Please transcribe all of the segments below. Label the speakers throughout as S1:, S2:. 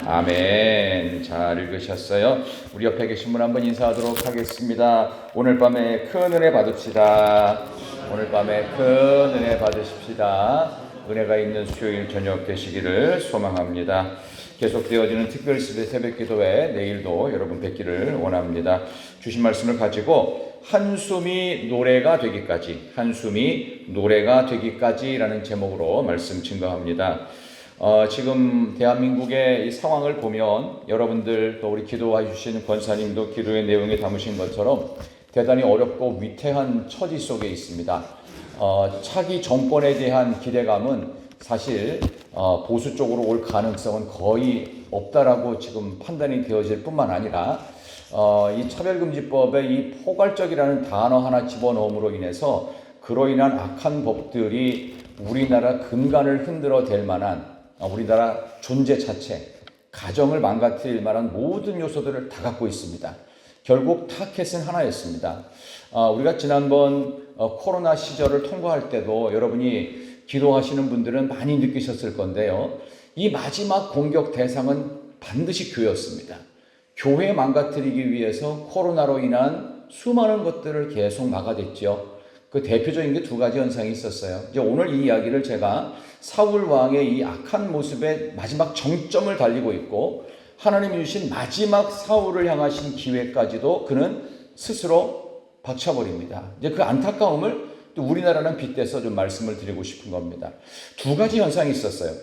S1: 아멘. 잘 읽으셨어요? 우리 옆에 계신 분 한번 인사하도록 하겠습니다. 오늘 밤에 큰 은혜 받읍시다. 오늘 밤에 큰 은혜 받으십시다. 은혜가 있는 수요일 저녁 되시기를 소망합니다. 계속되어지는 특별 새벽 기도회 내일도 여러분 뵙기를 원합니다. 주신 말씀을 가지고 한숨이 노래가 되기까지, 한숨이 노래가 되기까지라는 제목으로 말씀 증거합니다. 지금 대한민국의 이 상황을 보면 여러분들 또 우리 기도해 주시는 권사님도 기도의 내용에 담으신 것처럼 대단히 어렵고 위태한 처지 속에 있습니다. 차기 정권에 대한 기대감은 사실 보수 쪽으로 올 가능성은 거의 없다라고 지금 판단이 되어질 뿐만 아니라 이 차별금지법에 이 포괄적이라는 단어 하나 집어넣음으로 인해서 그로 인한 악한 법들이 우리나라 근간을 흔들어 댈 만한 우리나라 존재 자체, 가정을 망가뜨릴 만한 모든 요소들을 다 갖고 있습니다. 결국 타켓은 하나였습니다. 우리가 지난번 코로나 시절을 통과할 때도 여러분이 기도하시는 분들은 많이 느끼셨을 건데요. 이 마지막 공격 대상은 반드시 교회였습니다. 교회 망가뜨리기 위해서 코로나로 인한 수많은 것들을 계속 막아댔죠. 그 대표적인 게 두 가지 현상이 있었어요. 이제 오늘 이 이야기를 제가 사울 왕의 이 악한 모습에 마지막 정점을 달리고 있고 하나님이 주신 마지막 사울을 향하신 기회까지도 그는 스스로 박쳐버립니다. 이제 그 안타까움을 또 우리나라는 빗대서 좀 말씀을 드리고 싶은 겁니다. 두 가지 현상이 있었어요.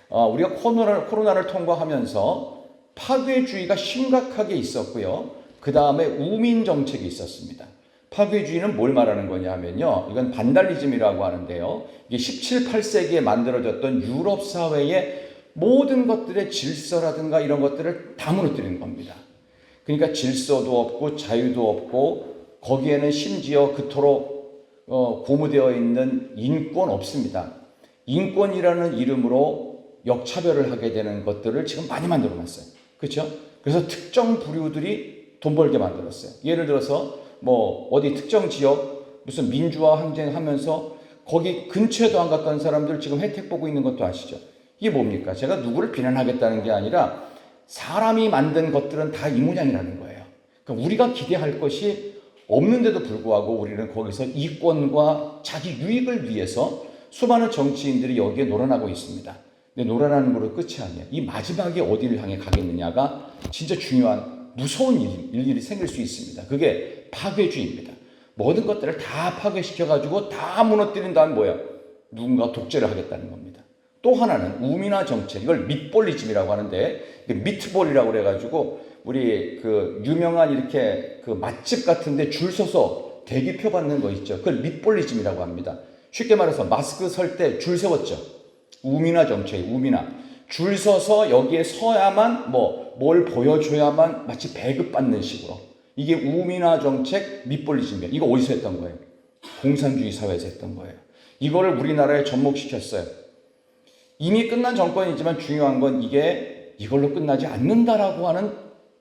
S1: 우리가 코로나를 통과하면서 파괴주의가 심각하게 있었고요. 그 다음에 우민 정책이 있었습니다. 파괴주의는 뭘 말하는 거냐 하면요. 이건 반달리즘이라고 하는데요. 이게 17, 8세기에 만들어졌던 유럽 사회의 모든 것들의 질서라든가 이런 것들을 다 무너뜨리는 겁니다. 그러니까 질서도 없고 자유도 없고 거기에는 심지어 그토록 고무되어 있는 인권 없습니다. 인권이라는 이름으로 역차별을 하게 되는 것들을 지금 많이 만들어 놨어요. 그렇죠? 그래서 특정 부류들이 돈 벌게 만들었어요. 예를 들어서 어디 특정 지역 무슨 민주화 항쟁하면서 거기 근처에도 안 갔던 사람들 지금 혜택 보고 있는 것도 아시죠? 이게 뭡니까? 제가 누구를 비난하겠다는 게 아니라 사람이 만든 것들은 다 이 모양이라는 거예요. 그러니까 우리가 기대할 것이 없는데도 불구하고 우리는 거기서 이권과 자기 유익을 위해서 수많은 정치인들이 여기에 놀아나고 있습니다. 근데 놀아나는 거로 끝이 아니에요. 이 마지막에 어디를 향해 가겠느냐가 진짜 중요한 무서운 일이 생길 수 있습니다. 그게 파괴주의입니다. 모든 것들을 다 파괴시켜가지고 다 무너뜨린 다음 뭐야? 누군가 독재를 하겠다는 겁니다. 또 하나는 우민화 정책, 이걸 밑볼리즘이라고 하는데 미트볼이라고 그래가지고 우리 그 유명한 이렇게 그 맛집 같은데 줄 서서 대기표 받는 거 있죠. 그걸 밑볼리즘이라고 합니다. 쉽게 말해서 마스크 설 때 줄 세웠죠. 우민화 정책, 우민화. 줄 서서 여기에 서야만 뭘 보여줘야만 마치 배급받는 식으로. 이게 우민화 정책 밑볼리즘이에요. 이거 어디서 했던 거예요? 공산주의 사회에서 했던 거예요. 이거를 우리나라에 접목시켰어요. 이미 끝난 정권이지만 중요한 건 이걸로 끝나지 않는다라고 하는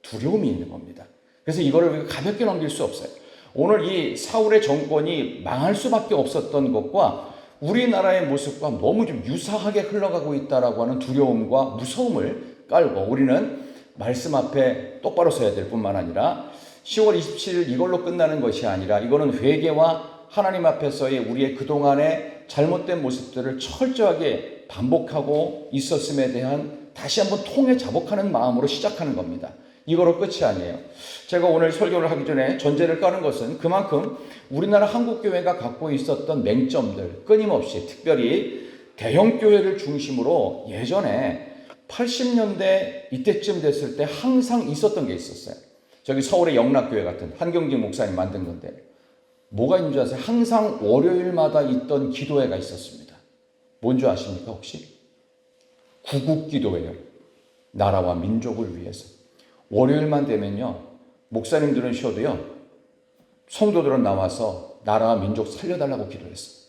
S1: 두려움이 있는 겁니다. 그래서 이거를 가볍게 넘길 수 없어요. 오늘 이 사울의 정권이 망할 수밖에 없었던 것과 우리나라의 모습과 너무 좀 유사하게 흘러가고 있다라고 하는 두려움과 무서움을 깔고 우리는 말씀 앞에 똑바로 서야 될 뿐만 아니라 10월 27일 이걸로 끝나는 것이 아니라 이거는 회개와 하나님 앞에서의 우리의 그동안의 잘못된 모습들을 철저하게 반복하고 있었음에 대한 다시 한번 통해 자복하는 마음으로 시작하는 겁니다. 이거로 끝이 아니에요. 제가 오늘 설교를 하기 전에 전제를 까는 것은 그만큼 우리나라 한국교회가 갖고 있었던 맹점들, 끊임없이 특별히 대형교회를 중심으로 예전에 80년대 이때쯤 됐을 때 항상 있었던 게 있었어요. 저기 서울의 영락교회 같은 한경직 목사님 만든 건데 뭐가 있는 줄 아세요? 항상 월요일마다 있던 기도회가 있었습니다. 뭔지 아십니까 혹시? 구국기도회요. 나라와 민족을 위해서. 월요일만 되면요. 목사님들은 쉬어도요. 성도들은 나와서 나라와 민족 살려달라고 기도했어요.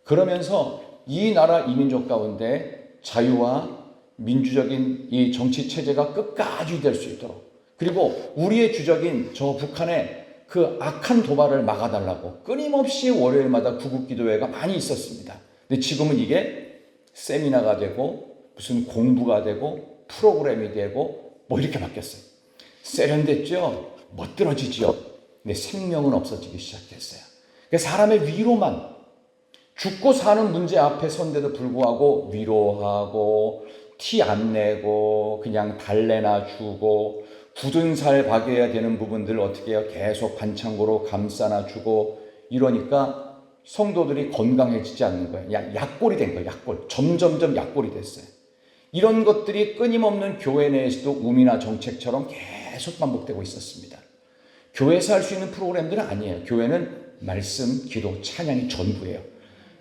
S1: 그러면서 이 나라 이 민족 가운데 자유와 민주적인 이 정치 체제가 끝까지 될 수 있도록 그리고 우리의 주적인 저 북한의 그 악한 도발을 막아달라고 끊임없이 월요일마다 구국기도회가 많이 있었습니다. 근데 지금은 이게 세미나가 되고 무슨 공부가 되고 프로그램이 되고 뭐 이렇게 바뀌었어요. 세련됐죠? 멋들어지죠? 근데 생명은 없어지기 시작했어요. 사람의 위로만, 죽고 사는 문제 앞에 선데도 불구하고 위로하고 티 안 내고 그냥 달래나 주고 굳은 살 박여야 되는 부분들을 어떻게 해요? 계속 반창고로 감싸나 주고 이러니까 성도들이 건강해지지 않는 거예요. 약골이 된 거예요. 약골. 점점점 약골이 됐어요. 이런 것들이 끊임없는 교회 내에서도 우미나 정책처럼 계속 반복되고 있었습니다. 교회에서 할 수 있는 프로그램들은 아니에요. 교회는 말씀, 기도, 찬양이 전부예요.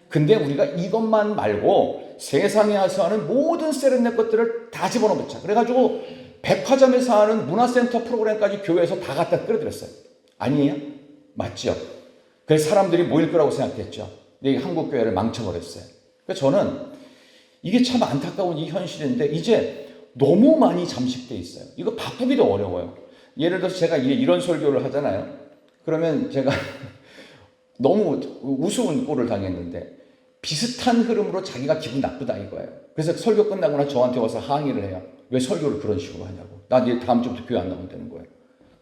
S1: 근데 우리가 이것만 말고 세상에 와서 하는 모든 세련된 것들을 다 집어넣자. 그래가지고 백화점에서 하는 문화센터 프로그램까지 교회에서 다 갖다 끌어들였어요. 아니에요? 맞죠? 그래서 사람들이 모일 거라고 생각했죠. 근데 한국 교회를 망쳐버렸어요. 그래서 저는 이게 참 안타까운 이 현실인데 이제 너무 많이 잠식돼 있어요. 이거 바꾸기도 어려워요. 예를 들어서 제가 이런 설교를 하잖아요. 그러면 제가 너무 우스운 꼴을 당했는데 비슷한 흐름으로 자기가 기분 나쁘다 이거예요. 그래서 설교 끝나고 나 저한테 와서 항의를 해요. 왜 설교를 그런 식으로 하냐고. 나 이제 다음 주부터 교회 안 나온다는 거예요.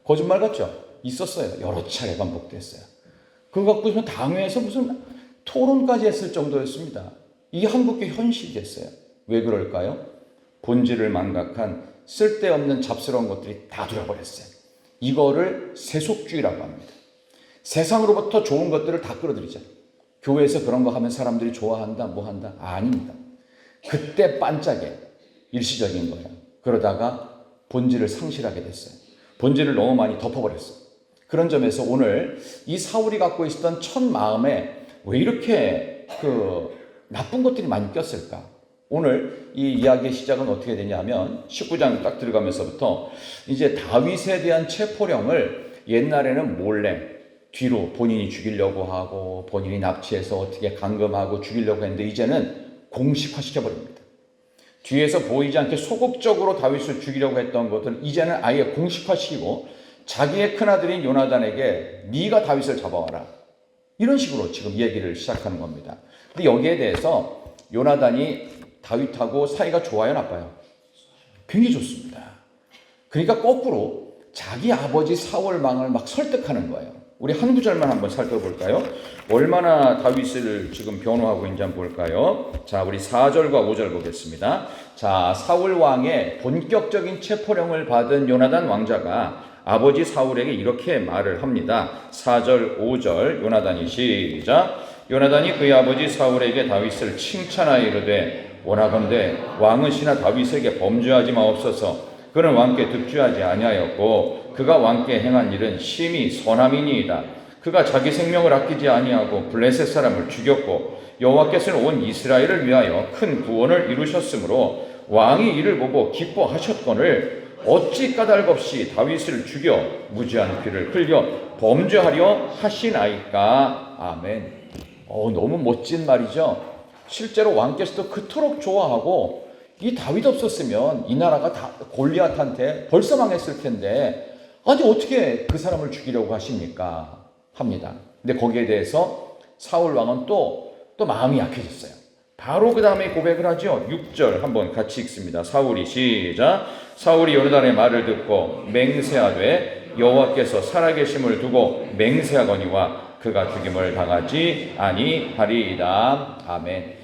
S1: 거짓말 같죠? 있었어요. 여러 차례 반복됐어요. 그거 갖고 당회에서 무슨 토론까지 했을 정도였습니다. 이 한국의 현실이 됐어요. 왜 그럴까요? 본질을 망각한 쓸데없는 잡스러운 것들이 다 들어버렸어요. 이거를 세속주의라고 합니다. 세상으로부터 좋은 것들을 다 끌어들이죠. 교회에서 그런 거 하면 사람들이 좋아한다, 뭐 한다? 아닙니다. 그때 반짝에 일시적인 거예요. 그러다가 본질을 상실하게 됐어요. 본질을 너무 많이 덮어버렸어요. 그런 점에서 오늘 이 사울이 갖고 있었던 첫 마음에 왜 이렇게 나쁜 것들이 많이 꼈을까? 오늘 이 이야기의 시작은 어떻게 되냐면 19장 딱 들어가면서부터 이제 다윗에 대한 체포령을 옛날에는 몰래 뒤로 본인이 죽이려고 하고 본인이 납치해서 어떻게 감금하고 죽이려고 했는데 이제는 공식화시켜버립니다. 뒤에서 보이지 않게 소극적으로 다윗을 죽이려고 했던 것들은 이제는 아예 공식화시키고 자기의 큰아들인 요나단에게 네가 다윗을 잡아와라. 이런 식으로 지금 얘기를 시작하는 겁니다. 근데 여기에 대해서 요나단이 다윗하고 사이가 좋아요, 나빠요? 굉장히 좋습니다. 그러니까 거꾸로 자기 아버지 사울 왕을 막 설득하는 거예요. 우리 한 구절만 한번 살펴볼까요? 얼마나 다윗을 지금 변호하고 있는지 한번 볼까요? 자, 우리 4절과 5절 보겠습니다. 자, 사울 왕의 본격적인 체포령을 받은 요나단 왕자가 아버지 사울에게 이렇게 말을 합니다. 4절, 5절 요나단이 시작. 요나단이 그의 아버지 사울에게 다윗을 칭찬하여 이르되 원하건대 왕은 시나 다윗에게 범죄하지 마옵소서. 그는 왕께 득죄하지 아니하였고 그가 왕께 행한 일은 심히 선함이니이다. 그가 자기 생명을 아끼지 아니하고 블레셋 사람을 죽였고 여호와께서는 온 이스라엘을 위하여 큰 구원을 이루셨으므로 왕이 이를 보고 기뻐하셨거늘 어찌 까닭 없이 다윗을 죽여 무지한 피를 흘려 범죄하려 하시나이까. 아멘. 너무 멋진 말이죠. 실제로 왕께서도 그토록 좋아하고 이 다윗 없었으면 이 나라가 다 골리앗한테 벌써 망했을 텐데 아니 어떻게 그 사람을 죽이려고 하십니까? 합니다. 근데 거기에 대해서 사울 왕은 또 마음이 약해졌어요. 바로 그 다음에 고백을 하죠. 6절 한번 같이 읽습니다. 사울이 시작. 사울이 요나단의 말을 듣고 맹세하되 여호와께서 살아계심을 두고 맹세하거니와 그가 죽임을 당하지 아니하리이다. 아멘.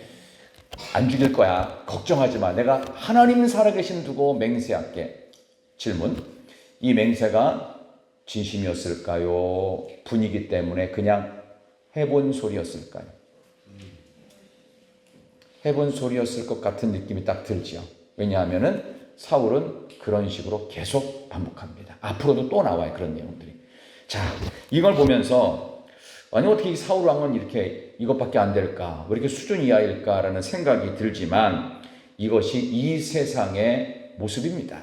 S1: 안 죽일 거야. 걱정하지 마. 내가 하나님 살아계심 두고 맹세할게. 질문. 이 맹세가 진심이었을까요? 분위기 때문에 그냥 해본 소리였을까요? 해본 소리였을 것 같은 느낌이 딱 들지요. 왜냐하면은 사울은 그런 식으로 계속 반복합니다. 앞으로도 또 나와요. 그런 내용들이. 자, 이걸 보면서 아니 어떻게 사울 왕은 이렇게 이것밖에 안 될까? 왜 이렇게 수준 이하일까라는 생각이 들지만 이것이 이 세상의 모습입니다.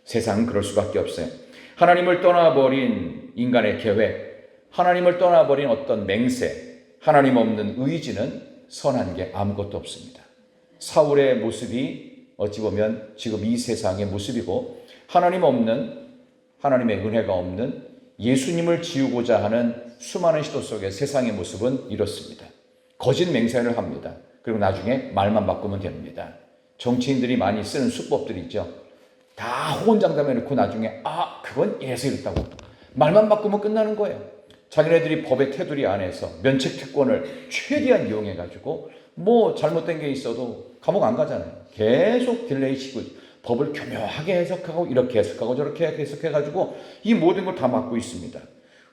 S1: 세상은 그럴 수밖에 없어요. 하나님을 떠나버린 인간의 계획, 하나님을 떠나버린 어떤 맹세, 하나님 없는 의지는 선한 게 아무것도 없습니다. 사울의 모습이 어찌 보면 지금 이 세상의 모습이고 하나님 없는, 하나님의 은혜가 없는 예수님을 지우고자 하는 수많은 시도 속의 세상의 모습은 이렇습니다. 거짓 맹세를 합니다. 그리고 나중에 말만 바꾸면 됩니다. 정치인들이 많이 쓰는 수법들이 있죠. 다 호언장담해 놓고 나중에 그건 이래서 이랬다고 말만 바꾸면 끝나는 거예요. 자기네들이 법의 테두리 안에서 면책특권을 최대한 이용해가지고 뭐 잘못된 게 있어도 감옥 안 가잖아요. 계속 딜레이 시고 법을 교묘하게 해석하고 이렇게 해석하고 저렇게 해석해가지고 이 모든 걸 다 막고 있습니다.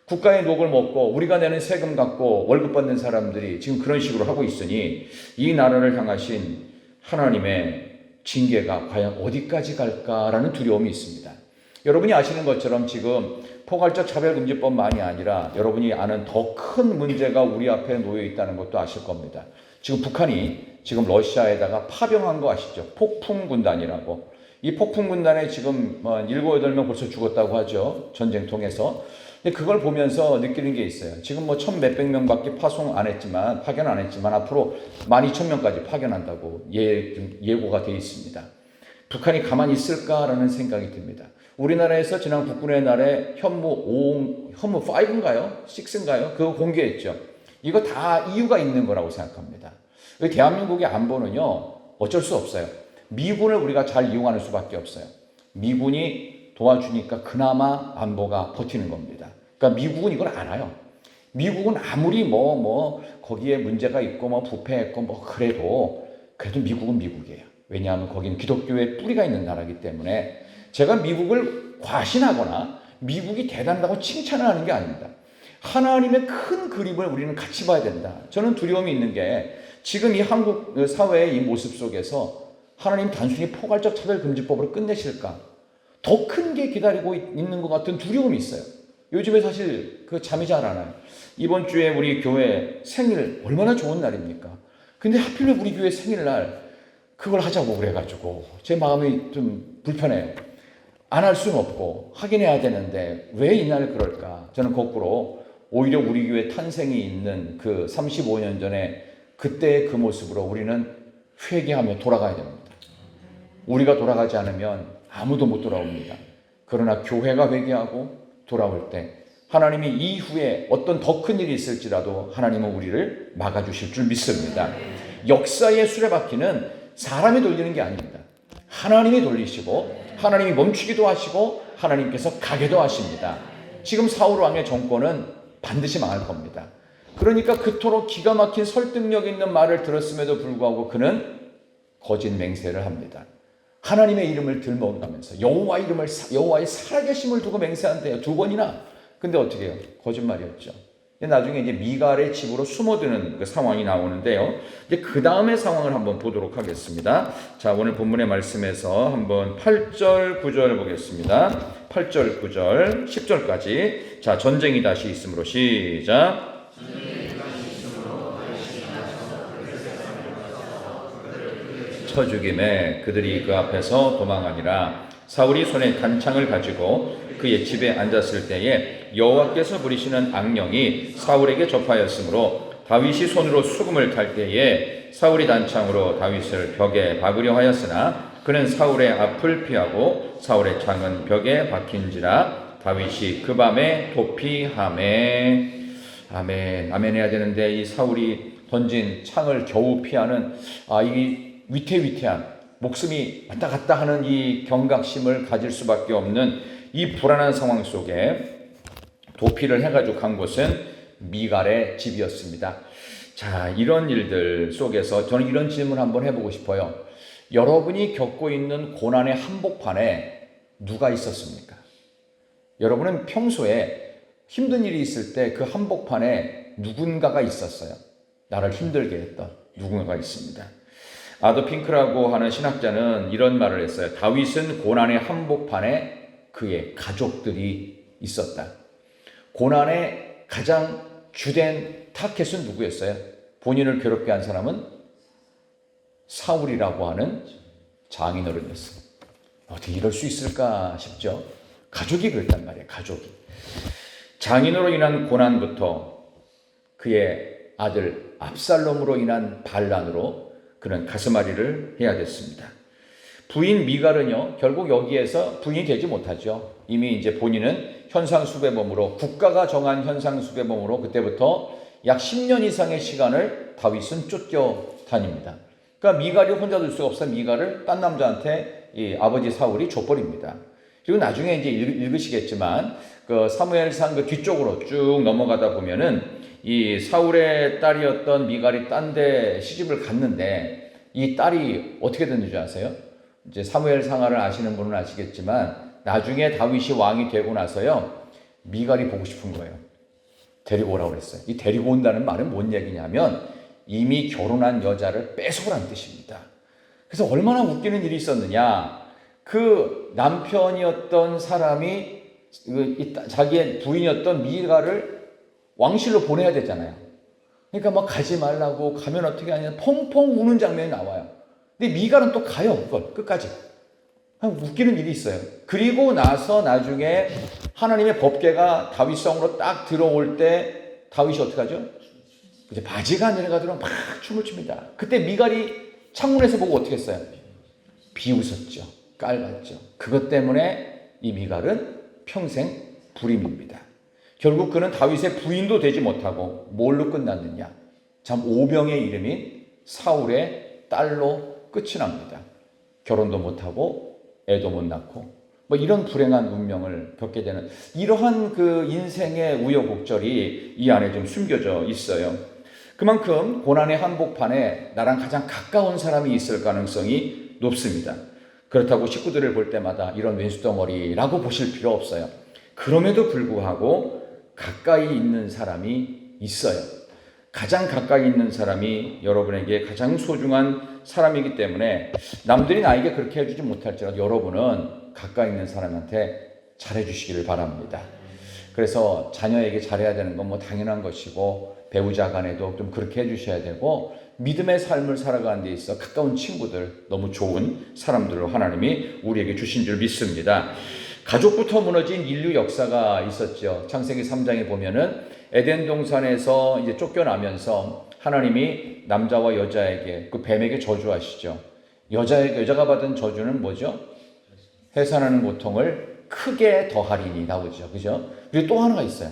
S1: 국가의 녹을 먹고 우리가 내는 세금 갖고 월급 받는 사람들이 지금 그런 식으로 하고 있으니 이 나라를 향하신 하나님의 징계가 과연 어디까지 갈까라는 두려움이 있습니다. 여러분이 아시는 것처럼 지금 포괄적 차별금지법만이 아니라 여러분이 아는 더 큰 문제가 우리 앞에 놓여 있다는 것도 아실 겁니다. 지금 북한이 지금 러시아에다가 파병한 거 아시죠? 폭풍군단이라고. 이 폭풍군단에 지금 7, 8명 벌써 죽었다고 하죠. 전쟁 통해서. 근데 그걸 보면서 느끼는 게 있어요. 지금 뭐 1,몇백 명밖에 파견 안 했지만 앞으로 12,000명까지 파견한다고 예고가 되어 있습니다. 북한이 가만히 있을까라는 생각이 듭니다. 우리나라에서 지난 국군의 날에 현무 5인가요? 6인가요? 그거 공개했죠. 이거 다 이유가 있는 거라고 생각합니다. 대한민국의 안보는요, 어쩔 수 없어요. 미군을 우리가 잘 이용하는 수밖에 없어요. 미군이 도와주니까 그나마 안보가 버티는 겁니다. 그러니까 미국은 이걸 알아요. 미국은 아무리 거기에 문제가 있고 부패했고 그래도 미국은 미국이에요. 왜냐하면 거기는 기독교의 뿌리가 있는 나라이기 때문에 제가 미국을 과신하거나 미국이 대단하다고 칭찬을 하는 게 아닙니다. 하나님의 큰 그림을 우리는 같이 봐야 된다. 저는 두려움이 있는 게 지금 이 한국 사회의 이 모습 속에서 하나님 단순히 포괄적 차별금지법으로 끝내실까? 더 큰 게 기다리고 있는 것 같은 두려움이 있어요. 요즘에 사실 잠이 잘 안 와요. 이번 주에 우리 교회 생일 얼마나 좋은 날입니까? 근데 하필 우리 교회 생일날 그걸 하자고 그래가지고 제 마음이 좀 불편해요. 안 할 수는 없고 하긴 해야 되는데 왜 이날 그럴까? 저는 거꾸로 오히려 우리 교회 탄생이 있는 그 35년 전에 그때의 그 모습으로 우리는 회개하며 돌아가야 됩니다. 우리가 돌아가지 않으면 아무도 못 돌아옵니다. 그러나 교회가 회개하고 돌아올 때 하나님이 이후에 어떤 더 큰 일이 있을지라도 하나님은 우리를 막아주실 줄 믿습니다. 역사의 수레바퀴는 사람이 돌리는 게 아닙니다. 하나님이 돌리시고 하나님이 멈추기도 하시고 하나님께서 가게도 하십니다. 지금 사울 왕의 정권은 반드시 망할 겁니다. 그러니까 그토록 기가 막힌 설득력 있는 말을 들었음에도 불구하고 그는 거짓 맹세를 합니다. 하나님의 이름을 들먹이면서 여호와의 살아계심을 두고 맹세한대요. 2번이나. 근데 어떻게 해요? 거짓말이었죠. 나중에 이제 미갈의 집으로 숨어드는 그 상황이 나오는데요. 이제 그 다음의 상황을 한번 보도록 하겠습니다. 자, 오늘 본문의 말씀에서 한번 8절, 9절 보겠습니다. 8절, 9절, 10절까지. 자, 전쟁이 다시 있으므로 시작. 쳐 죽임에 그들이 그 앞에서 도망하니라. 사울이 손에 단창을 가지고 그의 집에 앉았을 때에 여호와께서 부리시는 악령이 사울에게 접하였으므로 다윗이 손으로 수금을 탈 때에 사울이 단창으로 다윗을 벽에 박으려 하였으나 그는 사울의 앞을 피하고 사울의 창은 벽에 박힌지라. 다윗이 그 밤에 도피하매. 아멘. 아멘 해야 되는데 이 사울이 던진 창을 겨우 피하는 이 위태위태한 목숨이 왔다 갔다 하는 이 경각심을 가질 수밖에 없는 이 불안한 상황 속에 도피를 해가지고 간 곳은 미갈의 집이었습니다. 자, 이런 일들 속에서 저는 이런 질문 한번 해보고 싶어요. 여러분이 겪고 있는 고난의 한복판에 누가 있었습니까? 여러분은 평소에 힘든 일이 있을 때 그 한복판에 누군가가 있었어요. 나를 힘들게 했던 누군가가 있습니다. 아도 핑크라고 하는 신학자는 이런 말을 했어요. 다윗은 고난의 한복판에 그의 가족들이 있었다. 고난의 가장 주된 타겟은 누구였어요? 본인을 괴롭게 한 사람은 사울이라고 하는 장인어른이었어요. 어떻게 이럴 수 있을까 싶죠. 가족이 그랬단 말이에요. 가족이. 장인으로 인한 고난부터 그의 아들 압살롬으로 인한 반란으로 그는 가슴앓이를 해야 됐습니다. 부인 미갈은요, 결국 여기에서 부인이 되지 못하죠. 이미 이제 본인은 현상수배범으로, 국가가 정한 현상수배범으로 그때부터 약 10년 이상의 시간을 다윗은 쫓겨다닙니다. 그러니까 미갈이 혼자 둘 수가 없어 미갈을 딴 남자한테 이 아버지 사울이 줘버립니다. 그리고 나중에 이제 읽으시겠지만 그 사무엘상 그 뒤쪽으로 쭉 넘어가다 보면은 이 사울의 딸이었던 미갈이 딴 데 시집을 갔는데 이 딸이 어떻게 됐는지 아세요? 이제 사무엘상하를 아시는 분은 아시겠지만 나중에 다윗이 왕이 되고 나서요 미갈이 보고 싶은 거예요. 데리고 오라고 그랬어요. 이 데리고 온다는 말은 뭔 얘기냐면 이미 결혼한 여자를 뺏어오라는 뜻입니다. 그래서 얼마나 웃기는 일이 있었느냐. 그 남편이었던 사람이 자기의 부인이었던 미갈을 왕실로 보내야 되잖아요. 그러니까 막 가지 말라고 가면 어떻게 하냐 펑펑 우는 장면이 나와요. 근데 미갈은 또 가요. 그걸 끝까지. 웃기는 일이 있어요. 그리고 나서 나중에 하나님의 법궤가 다윗성으로 딱 들어올 때 다윗이 어떻게 하죠? 이제 바지가 내려가도록 막 춤을 춥니다. 그때 미갈이 창문에서 보고 어떻게 했어요? 비웃었죠. 깔봤죠. 그것 때문에 이 미갈은 평생 불임입니다. 결국 그는 다윗의 부인도 되지 못하고 뭘로 끝났느냐? 참 오병의 이름인 사울의 딸로 끝이 납니다. 결혼도 못하고 애도 못 낳고 뭐 이런 불행한 운명을 겪게 되는 이러한 그 인생의 우여곡절이 이 안에 좀 숨겨져 있어요. 그만큼 고난의 한복판에 나랑 가장 가까운 사람이 있을 가능성이 높습니다. 그렇다고 식구들을 볼 때마다 이런 왼수덩어리라고 보실 필요 없어요. 그럼에도 불구하고 가까이 있는 사람이 있어요. 가장 가까이 있는 사람이 여러분에게 가장 소중한 사람이기 때문에 남들이 나에게 그렇게 해주지 못할지라도 여러분은 가까이 있는 사람한테 잘해주시기를 바랍니다. 그래서 자녀에게 잘해야 되는 건 뭐 당연한 것이고 배우자 간에도 좀 그렇게 해주셔야 되고 믿음의 삶을 살아가는 데 있어 가까운 친구들 너무 좋은 사람들을 하나님이 우리에게 주신 줄 믿습니다. 가족부터 무너진 인류 역사가 있었죠. 창세기 3장에 보면은 에덴 동산에서 이제 쫓겨나면서 하나님이 남자와 여자에게 그 뱀에게 저주하시죠. 여자가 받은 저주는 뭐죠? 해산하는 고통을 크게 더하리니 나오죠. 그죠? 그리고 또 하나가 있어요.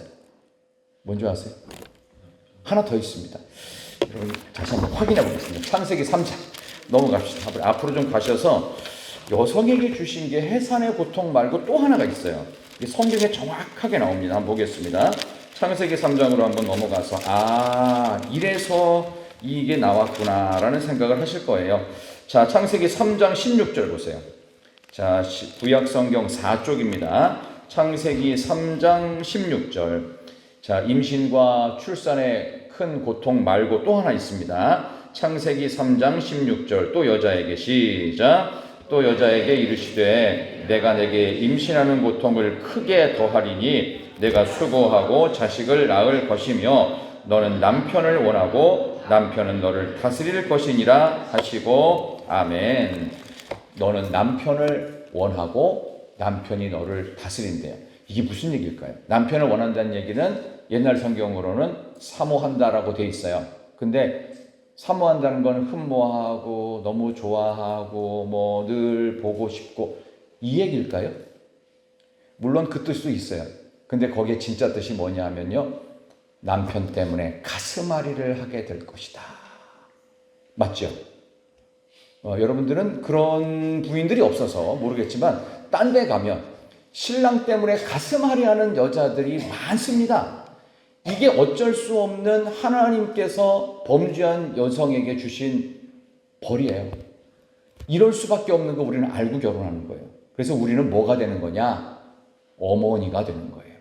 S1: 뭔지 아세요? 하나 더 있습니다. 여러분 다시 한번 확인해 보겠습니다. 창세기 3장 넘어갑시다. 앞으로 좀 가셔서 여성에게 주신 게 해산의 고통 말고 또 하나가 있어요. 이게 성경에 정확하게 나옵니다. 한번 보겠습니다. 창세기 3장으로 한번 넘어가서 이래서 이게 나왔구나라는 생각을 하실 거예요. 자, 창세기 3장 16절 보세요. 자, 구약 성경 4쪽입니다. 창세기 3장 16절. 자, 임신과 출산의 큰 고통 말고 또 하나 있습니다. 창세기 3장 16절. 또 여자에게 시작. 또 여자에게 이르시되 내가 내게 임신하는 고통을 크게 더하리니 내가 수고하고 자식을 낳을 것이며 너는 남편을 원하고 남편은 너를 다스릴 것이니라 하시고 아멘. 너는 남편을 원하고 남편이 너를 다스린대요. 이게 무슨 얘기일까요? 남편을 원한다는 얘기는 옛날 성경으로는 사모한다라고 돼 있어요. 근데 사모한다는 건 흠모하고 너무 좋아하고 뭐 늘 보고 싶고 이 얘기일까요? 물론 그 뜻도 있어요. 근데 거기에 진짜 뜻이 뭐냐 하면요. 남편 때문에 가슴앓이를 하게 될 것이다. 맞죠? 여러분들은 그런 부인들이 없어서 모르겠지만 딴 데 가면 신랑 때문에 가슴앓이 하는 여자들이 많습니다. 이게 어쩔 수 없는 하나님께서 범죄한 여성에게 주신 벌이에요. 이럴 수밖에 없는 거 우리는 알고 결혼하는 거예요. 그래서 우리는 뭐가 되는 거냐? 어머니가 되는 거예요.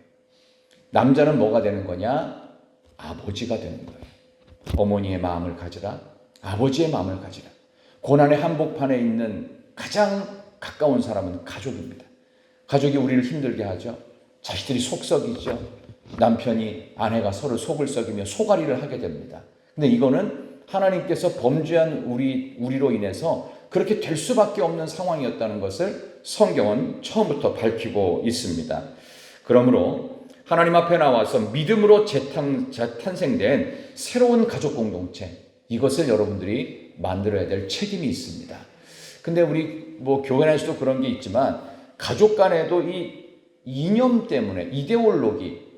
S1: 남자는 뭐가 되는 거냐? 아버지가 되는 거예요. 어머니의 마음을 가지라. 아버지의 마음을 가지라. 고난의 한복판에 있는 가장 가까운 사람은 가족입니다. 가족이 우리를 힘들게 하죠. 자식들이 속 썩이죠. 남편이 아내가 서로 속을 썩이며 소갈이를 하게 됩니다. 근데 이거는 하나님께서 범죄한 우리로 인해서 그렇게 될 수밖에 없는 상황이었다는 것을 성경은 처음부터 밝히고 있습니다. 그러므로 하나님 앞에 나와서 믿음으로 재탄생된 새로운 가족 공동체, 이것을 여러분들이 만들어야 될 책임이 있습니다. 근데 우리 교회 안에서도 그런 게 있지만 가족 간에도 이 이념 때문에 이데올로기,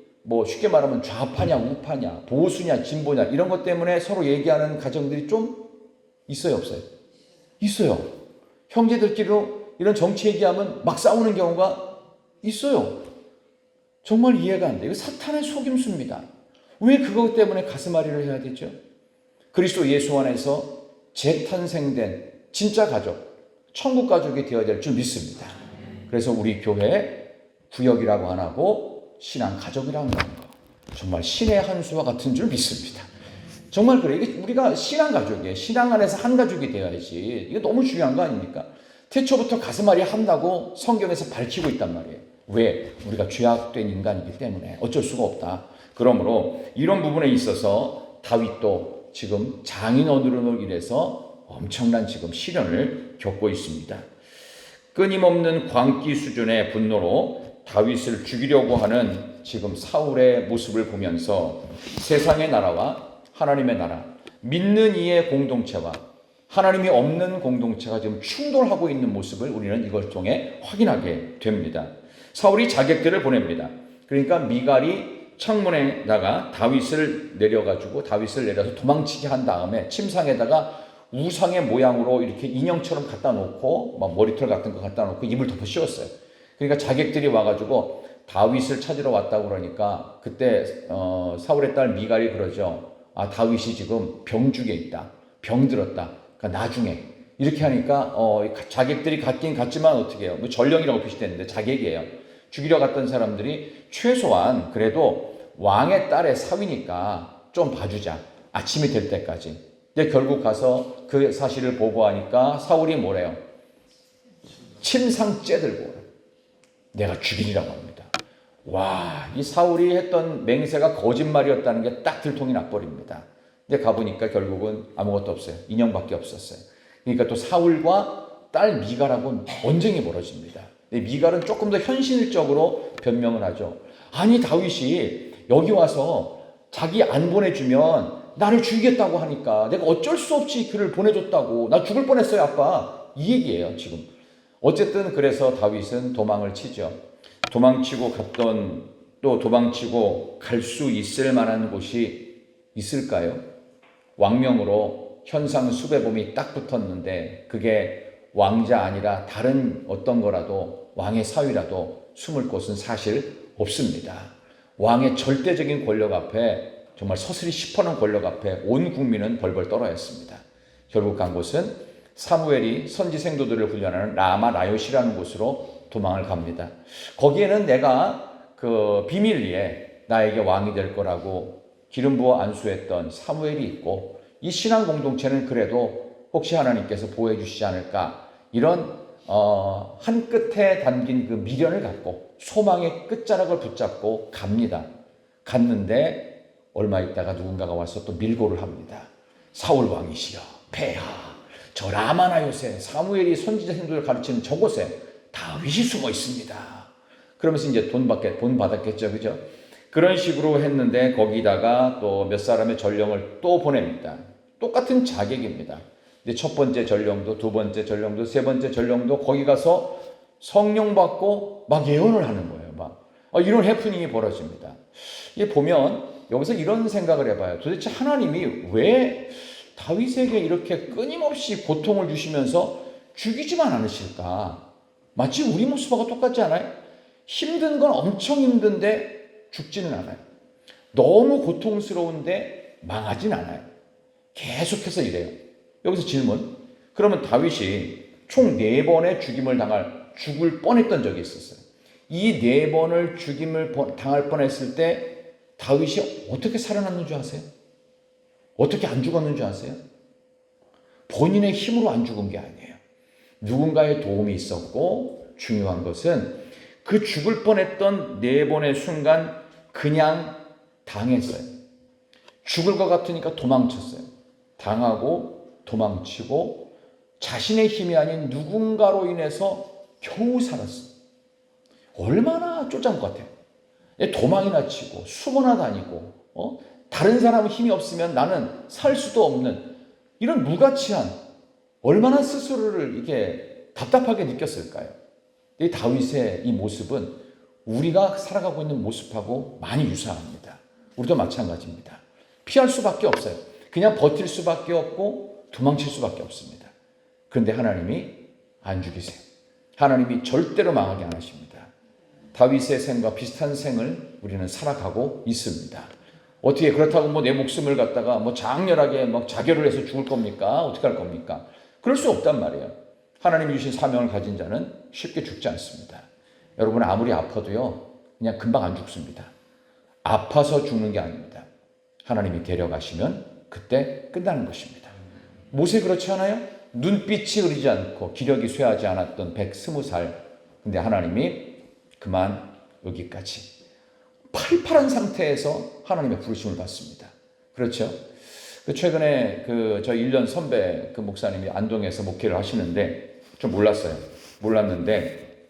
S1: 쉽게 말하면 좌파냐 우파냐 보수냐 진보냐 이런 것 때문에 서로 얘기하는 가정들이 좀 있어요 없어요? 있어요. 형제들끼리도 이런 정치 얘기하면 막 싸우는 경우가 있어요. 정말 이해가 안 돼요. 이거 사탄의 속임수입니다. 왜 그것 때문에 가슴앓이를 해야 되죠? 그리스도 예수 안에서 재탄생된 진짜 가족, 천국 가족이 되어야 될 줄 믿습니다. 그래서 우리 교회 구역이라고 안 하고 신앙 가족이라고 하는 거, 정말 신의 한 수와 같은 줄 믿습니다. 정말 그래요. 이게 우리가 신앙 가족이에요. 신앙 안에서 한 가족이 되어야지. 이게 너무 중요한 거 아닙니까? 태초부터 가슴앓이 한다고 성경에서 밝히고 있단 말이에요. 왜? 우리가 죄악된 인간이기 때문에 어쩔 수가 없다. 그러므로 이런 부분에 있어서 다윗도 지금 장인어른으로 인해서 엄청난 지금 시련을 겪고 있습니다. 끊임없는 광기 수준의 분노로 다윗을 죽이려고 하는 지금 사울의 모습을 보면서 세상의 나라와 하나님의 나라, 믿는 이의 공동체와 하나님이 없는 공동체가 지금 충돌하고 있는 모습을 우리는 이걸 통해 확인하게 됩니다. 사울이 자객들을 보냅니다. 그러니까 미갈이 창문에다가 다윗을 내려서 도망치게 한 다음에 침상에다가 우상의 모양으로 이렇게 인형처럼 갖다 놓고 막 머리털 같은 거 갖다 놓고 입을 덮어 씌웠어요. 그러니까 자객들이 와가지고 다윗을 찾으러 왔다고 그러니까 그때 사울의 딸 미갈이 그러죠. 아, 다윗이 지금 병중에 있다. 병들었다. 그러니까 나중에 이렇게 하니까 자객들이 갔긴 갔지만 어떻게 해요? 뭐 전령이라고 표시됐는데 자객이에요. 죽이려 갔던 사람들이 최소한 그래도 왕의 딸의 사위니까 좀 봐주자. 아침이 될 때까지. 근데 결국 가서 그 사실을 보고하니까 사울이 뭐래요? 침상 째들고 내가 죽이리라고 합니다. 와, 이 사울이 했던 맹세가 거짓말이었다는 게 딱 들통이 나버립니다. 근데 가보니까 결국은 아무것도 없어요. 인형밖에 없었어요. 그러니까 또 사울과 딸 미갈하고 언쟁이 벌어집니다. 근데 미갈은 조금 더 현실적으로 변명을 하죠. 아니, 다윗이 여기 와서 자기 안 보내주면 나를 죽이겠다고 하니까 내가 어쩔 수 없이 그를 보내줬다고. 나 죽을 뻔했어요, 아빠. 이 얘기예요, 지금. 어쨌든 그래서 다윗은 도망을 치죠. 도망치고 갈 수 있을 만한 곳이 있을까요? 왕명으로 현상 수배범이 딱 붙었는데 그게 왕자 아니라 다른 어떤 거라도 왕의 사위라도 숨을 곳은 사실 없습니다. 왕의 절대적인 권력 앞에 정말 서슬이 시퍼는 권력 앞에 온 국민은 벌벌 떨어야 했습니다. 결국 간 곳은 사무엘이 선지 생도들을 훈련하는 라마 라요시라는 곳으로 도망을 갑니다. 거기에는 내가 그 비밀리에 나에게 왕이 될 거라고 기름 부어 안수했던 사무엘이 있고 이 신앙 공동체는 그래도 혹시 하나님께서 보호해 주시지 않을까 이런 한 끝에 담긴 그 미련을 갖고 소망의 끝자락을 붙잡고 갑니다. 갔는데 얼마 있다가 누군가가 와서 또 밀고를 합니다. 사울 왕이시여 폐하 저 라마나요새 사무엘이 선지자 생도를 가르치는 저곳에 다윗이 숨어 있습니다. 그러면서 이제 돈 받았겠죠, 그죠? 그런 식으로 했는데 거기다가 또 몇 사람의 전령을 또 보냅니다. 똑같은 자객입니다. 근데 첫 번째 전령도 두 번째 전령도 세 번째 전령도 거기 가서 성령 받고 막 예언을 하는 거예요. 막 이런 해프닝이 벌어집니다. 이게 보면 여기서 이런 생각을 해봐요. 도대체 하나님이 왜 다윗에게 이렇게 끊임없이 고통을 주시면서 죽이지만 않으실까? 마치 우리 모습하고 똑같지 않아요? 힘든 건 엄청 힘든데 죽지는 않아요. 너무 고통스러운데 망하진 않아요. 계속해서 이래요. 여기서 질문. 그러면 다윗이 총 4번의 죽을 뻔했던 적이 있었어요. 이 4번을 죽임을 당할 뻔했을 때 다윗이 어떻게 살아났는 줄 아세요? 어떻게 안 죽었는 줄 아세요? 본인의 힘으로 안 죽은 게 아니에요. 누군가의 도움이 있었고 중요한 것은 그 죽을 뻔했던 4번의 순간 그냥 당했어요. 죽을 것 같으니까 도망쳤어요. 당하고 도망치고 자신의 힘이 아닌 누군가로 인해서 겨우 살았어요. 얼마나 쫓아온 것 같아요. 도망이나 치고 숨어나 다니고 다른 사람은 힘이 없으면 나는 살 수도 없는 이런 무가치한 얼마나 스스로를 이렇게 답답하게 느꼈을까요? 이 다윗의 이 모습은 우리가 살아가고 있는 모습하고 많이 유사합니다. 우리도 마찬가지입니다. 피할 수밖에 없어요. 그냥 버틸 수밖에 없고 도망칠 수밖에 없습니다. 그런데 하나님이 안 죽이세요. 하나님이 절대로 망하게 안 하십니다. 다윗의 생과 비슷한 생을 우리는 살아가고 있습니다. 어떻게 그렇다고 뭐 내 목숨을 갖다가 뭐 장렬하게 막 자결을 해서 죽을 겁니까? 어떻게 할 겁니까? 그럴 수 없단 말이에요. 하나님이 주신 사명을 가진 자는 쉽게 죽지 않습니다. 여러분 아무리 아파도요 그냥 금방 안 죽습니다. 아파서 죽는 게 아닙니다. 하나님이 데려가시면 그때 끝나는 것입니다. 모세 그렇지 않아요? 눈빛이 흐리지 않고 기력이 쇠하지 않았던 120살. 근데 하나님이 그만 여기까지. 팔팔한 상태에서 하나님의 부르심을 받습니다. 그렇죠? 최근에 저희 1년 선배 목사님이 안동에서 목회를 하시는데 좀 몰랐는데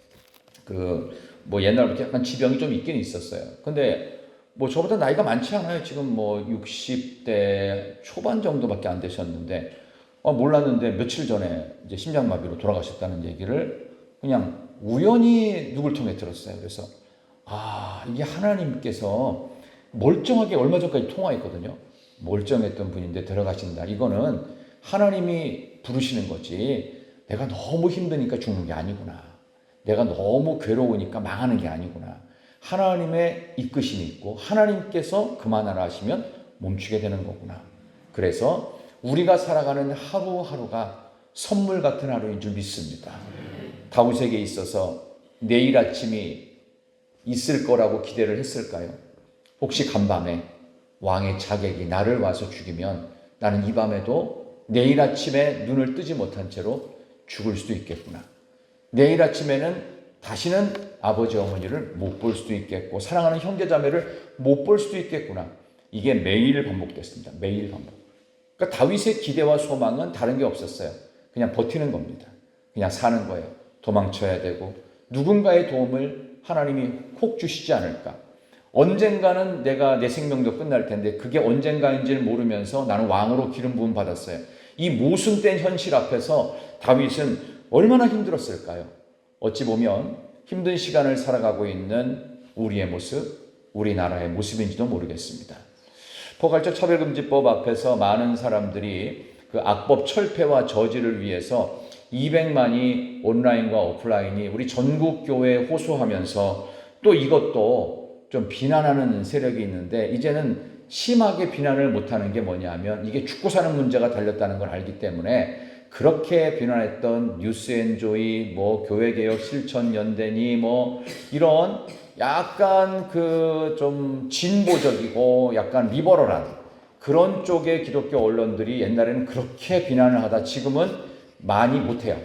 S1: 뭐 옛날부터 약간 지병이 좀 있긴 있었어요. 근데 뭐 저보다 나이가 많지 않아요. 지금 뭐 60대 초반 정도밖에 안 되셨는데 몰랐는데 며칠 전에 이제 심장마비로 돌아가셨다는 얘기를 그냥 우연히 누굴 통해 들었어요. 그래서 이게 하나님께서 멀쩡하게 얼마 전까지 통화했거든요. 멀쩡했던 분인데 들어가신다. 이거는 하나님이 부르시는 거지. 내가 너무 힘드니까 죽는 게 아니구나. 내가 너무 괴로우니까 망하는 게 아니구나. 하나님의 이끄심이 있고 하나님께서 그만하라 하시면 멈추게 되는 거구나. 그래서 우리가 살아가는 하루하루가 선물 같은 하루인 줄 믿습니다. 다윗에게 있어서 내일 아침이 있을 거라고 기대를 했을까요? 혹시 간밤에 왕의 자객이 나를 와서 죽이면 나는 이 밤에도 내일 아침에 눈을 뜨지 못한 채로 죽을 수도 있겠구나. 내일 아침에는 다시는 아버지 어머니를 못 볼 수도 있겠고 사랑하는 형제 자매를 못 볼 수도 있겠구나. 이게 매일 반복됐습니다. 매일 반복. 그러니까 다윗의 기대와 소망은 다른 게 없었어요. 그냥 버티는 겁니다. 그냥 사는 거예요. 도망쳐야 되고 누군가의 도움을 하나님이 꼭 주시지 않을까. 언젠가는 내 생명도 끝날 텐데 그게 언젠가인지를 모르면서 나는 왕으로 기름 부음 받았어요. 이 모순된 현실 앞에서 다윗은 얼마나 힘들었을까요? 어찌 보면 힘든 시간을 살아가고 있는 우리의 모습, 우리나라의 모습인지도 모르겠습니다. 포괄적 차별금지법 앞에서 많은 사람들이 악법 철폐와 저지를 위해서 200만이 온라인과 오프라인이 우리 전국 교회에 호소하면서 또 이것도 좀 비난하는 세력이 있는데 이제는 심하게 비난을 못하는 게 뭐냐면 이게 죽고 사는 문제가 달렸다는 걸 알기 때문에 그렇게 비난했던 뉴스엔조이, 교회개혁 실천연대니 이런 약간 좀 진보적이고 약간 리버럴한 그런 쪽의 기독교 언론들이 옛날에는 그렇게 비난을 하다 지금은 많이 못해요.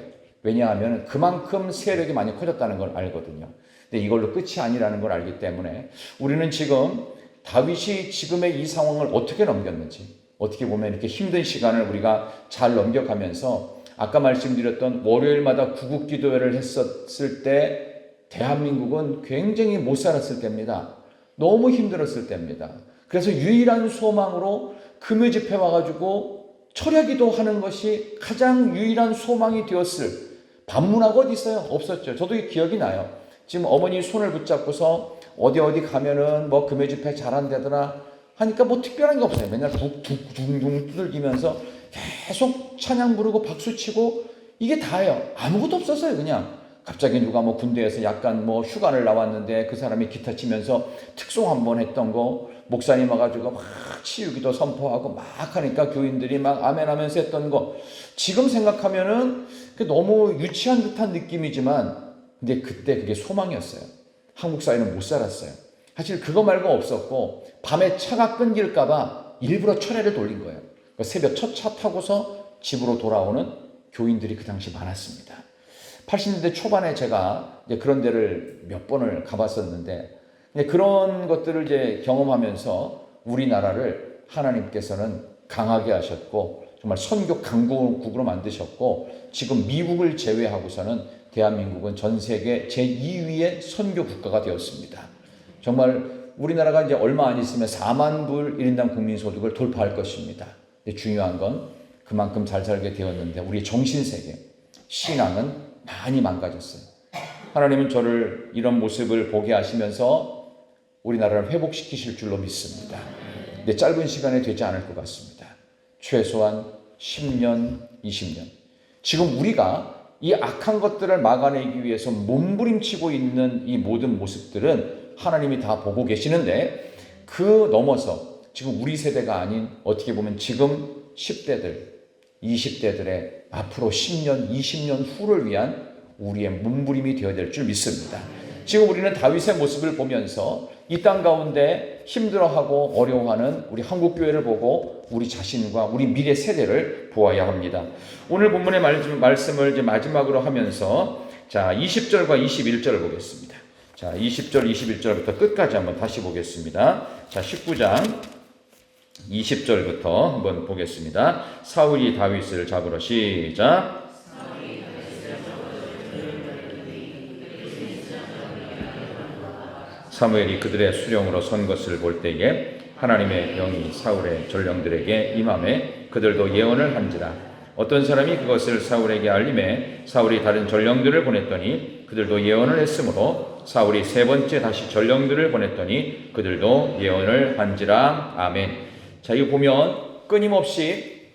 S1: 왜냐하면 그만큼 세력이 많이 커졌다는 걸 알거든요. 근데 이걸로 끝이 아니라는 걸 알기 때문에 우리는 지금 다윗이 지금의 이 상황을 어떻게 넘겼는지 어떻게 보면 이렇게 힘든 시간을 우리가 잘 넘겨가면서 아까 말씀드렸던 월요일마다 구국기도회를 했었을 때 대한민국은 굉장히 못 살았을 때입니다. 너무 힘들었을 때입니다. 그래서 유일한 소망으로 금요 집회 와가지고 철야기도 하는 것이 가장 유일한 소망이 되었을 반문하고 어디 있어요? 없었죠. 저도 기억이 나요. 지금 어머니 손을 붙잡고서 어디 가면은 금요 집회 잘한다더라 하니까 특별한 게 없어요. 맨날 둥둥 두들기면서 계속 찬양 부르고 박수 치고 이게 다예요. 아무것도 없었어요. 그냥 갑자기 누가 군대에서 약간 휴가를 나왔는데 그 사람이 기타 치면서 특송 한번 했던 거 목사님 와가지고 막 치유기도 선포하고 막 하니까 교인들이 막 아멘하면서 했던 거 지금 생각하면은 너무 유치한 듯한 느낌이지만 근데 그때 그게 소망이었어요. 한국 사회는 못 살았어요. 사실 그거 말고 없었고 밤에 차가 끊길까봐 일부러 철야를 돌린 거예요. 그러니까 새벽 첫 차 타고서 집으로 돌아오는 교인들이 그 당시 많았습니다. 80년대 초반에 제가 이제 그런 데를 몇 번을 가봤었는데 그런 것들을 이제 경험하면서 우리나라를 하나님께서는 강하게 하셨고 정말 선교 강국으로 만드셨고 지금 미국을 제외하고서는 대한민국은 전 세계 제2위의 선교 국가가 되었습니다. 정말 우리나라가 이제 얼마 안 있으면 4만 불 1인당 국민소득을 돌파할 것입니다. 근데 중요한 건 그만큼 잘 살게 되었는데 우리 정신세계, 신앙은 많이 망가졌어요. 하나님은 저를 이런 모습을 보게 하시면서 우리나라를 회복시키실 줄로 믿습니다. 근데 짧은 시간에 되지 않을 것 같습니다. 최소한 10년, 20년. 지금 우리가 이 악한 것들을 막아내기 위해서 몸부림치고 있는 이 모든 모습들은 하나님이 다 보고 계시는데, 그 넘어서 지금 우리 세대가 아닌 어떻게 보면 지금 10대들, 20대들의 앞으로 10년, 20년 후를 위한 우리의 몸부림이 되어야 될 줄 믿습니다. 지금 우리는 다윗의 모습을 보면서 이 땅 가운데 힘들어하고 어려워하는 우리 한국교회를 보고 우리 자신과 우리 미래 세대를 보아야 합니다. 오늘 본문의 말씀을 이제 마지막으로 하면서, 자, 20절과 21절을 보겠습니다. 자, 20절, 21절부터 끝까지 한번 다시 보겠습니다. 자, 19장 20절부터 한번 보겠습니다. 사울이 다윗을 잡으러, 시작. 사무엘이 그들의 수령으로 선 것을 볼 때에 하나님의 영이 사울의 전령들에게 임하매 그들도 예언을 한지라. 어떤 사람이 그것을 사울에게 알림해 사울이 다른 전령들을 보냈더니 그들도 예언을 했으므로 사울이 세 번째 다시 전령들을 보냈더니 그들도 예언을 한지라. 아멘. 자, 이거 보면 끊임없이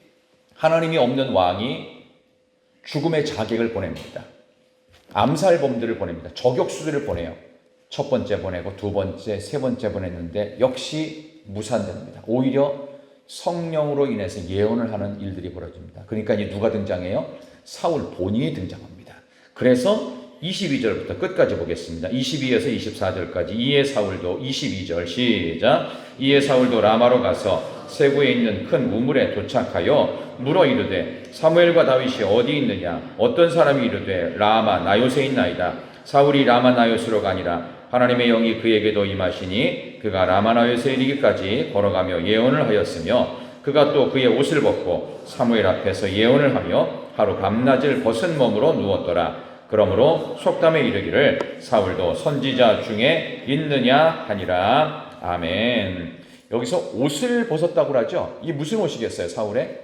S1: 하나님이 없는 왕이 죽음의 자객을 보냅니다. 암살범들을 보냅니다. 저격수들을 보내요. 첫 번째 보내고 두 번째, 세 번째 보냈는데 역시 무산됩니다. 오히려 성령으로 인해서 예언을 하는 일들이 벌어집니다. 그러니까 이제 누가 등장해요? 사울 본인이 등장합니다. 그래서 22절부터 끝까지 보겠습니다. 22에서 24절까지. 이에 사울도, 22절 시작. 이에 사울도 라마로 가서 세구에 있는 큰 우물에 도착하여 물어 이르되 사무엘과 다윗이 어디 있느냐? 어떤 사람이 이르되 라마 나요스에 있나이다. 사울이 라마 나요스로 가니라. 하나님의 영이 그에게도 임하시니 그가 라마 나요스에 이르기까지 걸어가며 예언을 하였으며 그가 또 그의 옷을 벗고 사무엘 앞에서 예언을 하며 하루 밤낮을 벗은 몸으로 누웠더라. 그러므로 속담에 이르기를 사울도 선지자 중에 있느냐 하니라. 아멘. 여기서 옷을 벗었다고 하죠. 이 무슨 옷이겠어요? 사울의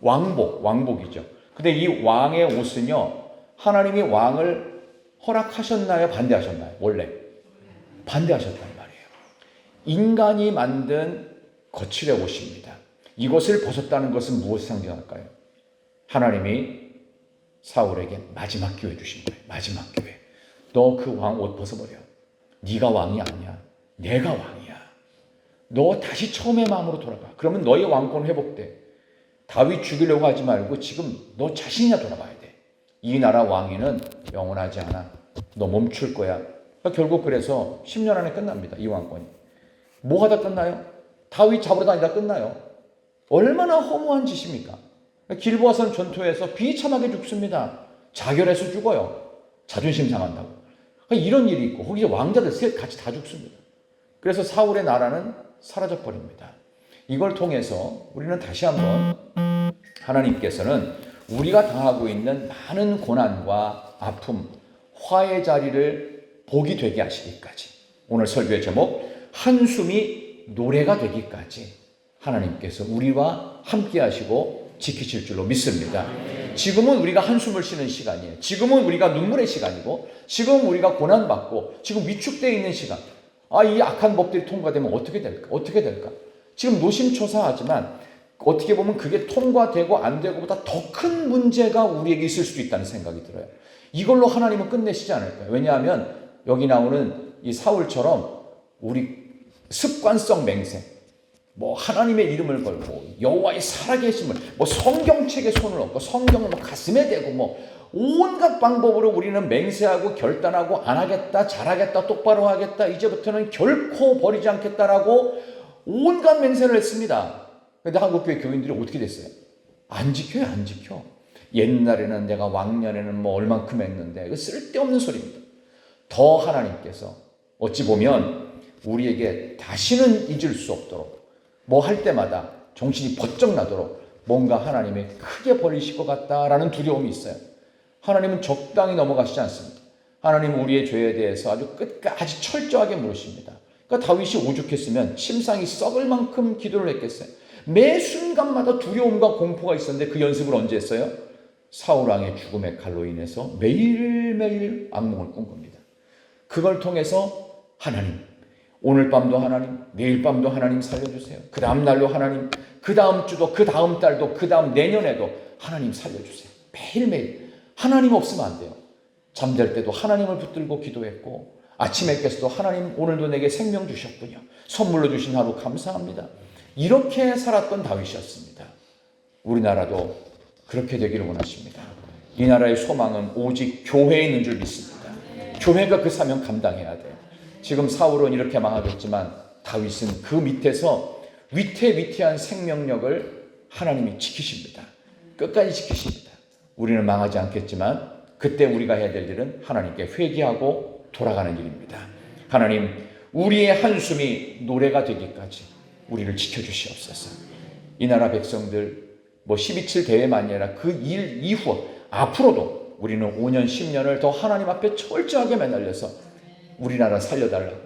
S1: 왕복이죠. 근데 이 왕의 옷은요, 하나님이 왕을 허락하셨나요? 반대하셨나요? 원래 반대하셨단 말이에요. 인간이 만든 거칠의 옷입니다. 이것을 벗었다는 것은 무엇을 상징할까요? 하나님이 사울에게 마지막 기회 주신 거예요. 마지막 기회. 너 그 왕 옷 벗어버려. 네가 왕이 아니야. 내가 왕이야. 너 다시 처음의 마음으로 돌아가. 그러면 너의 왕권 회복돼. 다윗 죽이려고 하지 말고 지금 너 자신이나 돌아가야 돼. 이 나라 왕위는 영원하지 않아. 너 멈출 거야. 결국 그래서 10년 안에 끝납니다. 이 왕권이. 뭐 하다 끝나요? 다윗 잡으러 다니다 끝나요. 얼마나 허무한 짓입니까? 길보아선 전투에서 비참하게 죽습니다. 자결해서 죽어요. 자존심 상한다고. 이런 일이 있고 거기서 왕자들 셋 같이 다 죽습니다. 그래서 사울의 나라는 사라져버립니다. 이걸 통해서 우리는 다시 한번 하나님께서는 우리가 당하고 있는 많은 고난과 아픔, 화의 자리를 복이 되게 하시기까지, 오늘 설교의 제목 한숨이 노래가 되기까지 하나님께서 우리와 함께 하시고 지키실 줄로 믿습니다. 지금은 우리가 한숨을 쉬는 시간이에요. 지금은 우리가 눈물의 시간이고, 지금 우리가 고난받고 지금 위축되어 있는 시간. 이 악한 법들이 통과되면 어떻게 될까? 지금 노심초사하지만 어떻게 보면 그게 통과되고 안 되고보다 더 큰 문제가 우리에게 있을 수도 있다는 생각이 들어요. 이걸로 하나님은 끝내시지 않을까요? 왜냐하면 여기 나오는 이 사울처럼 우리 습관성 맹세, 하나님의 이름을 걸고 여호와의 살아계심을 성경책에 손을 얹고 성경을 가슴에 대고 온갖 방법으로 우리는 맹세하고 결단하고 안 하겠다, 잘하겠다, 똑바로 하겠다, 이제부터는 결코 버리지 않겠다라고 온갖 맹세를 했습니다. 그런데 한국교회 교인들이 어떻게 됐어요? 안 지켜요, 안 지켜. 옛날에는 내가 왕년에는 얼만큼 했는데, 이거 쓸데없는 소리입니다. 더 하나님께서 어찌 보면 우리에게 다시는 잊을 수 없도록 할 때마다 정신이 번쩍 나도록 뭔가 하나님이 크게 벌리실 것 같다라는 두려움이 있어요. 하나님은 적당히 넘어가시지 않습니다. 하나님은 우리의 죄에 대해서 아주 끝까지 철저하게 물으십니다. 그러니까 다윗이 오죽했으면 침상이 썩을 만큼 기도를 했겠어요. 매 순간마다 두려움과 공포가 있었는데 그 연습을 언제 했어요? 사울왕의 죽음의 칼로 인해서 매일매일 악몽을 꾼 겁니다. 그걸 통해서 하나님, 오늘 밤도 하나님, 내일 밤도 하나님 살려주세요. 그 다음 날도 하나님, 그 다음 주도, 그 다음 달도, 그 다음 내년에도 하나님 살려주세요. 매일매일 하나님 없으면 안 돼요. 잠잘 때도 하나님을 붙들고 기도했고, 아침에 깨서도 하나님 오늘도 내게 생명 주셨군요. 선물로 주신 하루 감사합니다. 이렇게 살았던 다윗이었습니다. 우리나라도 그렇게 되기를 원하십니다. 이 나라의 소망은 오직 교회에 있는 줄 믿습니다. 교회가 그 사명 감당해야 돼요. 지금 사울은 이렇게 망하겠지만 다윗은 그 밑에서 위태위태한 생명력을 하나님이 지키십니다. 끝까지 지키십니다. 우리는 망하지 않겠지만 그때 우리가 해야 될 일은 하나님께 회개하고 돌아가는 일입니다. 하나님, 우리의 한숨이 노래가 되기까지 우리를 지켜주시옵소서. 이 나라 백성들 12.7 대회만이 아니라 그 일 이후 앞으로도 우리는 5년 10년을 더 하나님 앞에 철저하게 매달려서 우리나라 살려달라고,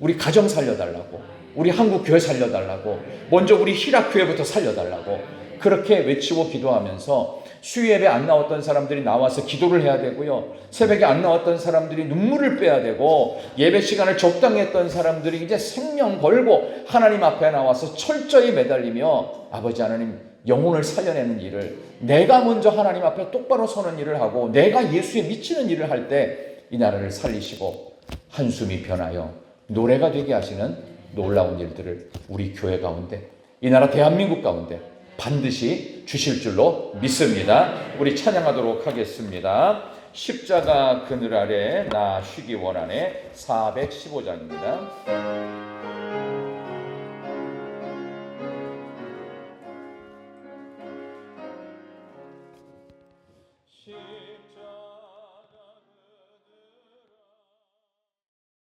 S1: 우리 가정 살려달라고, 우리 한국 교회 살려달라고, 먼저 우리 희락 교회부터 살려달라고 그렇게 외치고 기도하면서 수요 예배 안 나왔던 사람들이 나와서 기도를 해야 되고요. 새벽에 안 나왔던 사람들이 눈물을 빼야 되고, 예배 시간을 적당히 했던 사람들이 이제 생명 걸고 하나님 앞에 나와서 철저히 매달리며 아버지 하나님 영혼을 살려내는 일을, 내가 먼저 하나님 앞에 똑바로 서는 일을 하고 내가 예수에 미치는 일을 할 때 이 나라를 살리시고 한숨이 변하여 노래가 되게 하시는 놀라운 일들을 우리 교회 가운데, 이 나라 대한민국 가운데 반드시 주실 줄로 믿습니다. 우리 찬양하도록 하겠습니다. 십자가 그늘 아래 나 쉬기 원하네 415장입니다.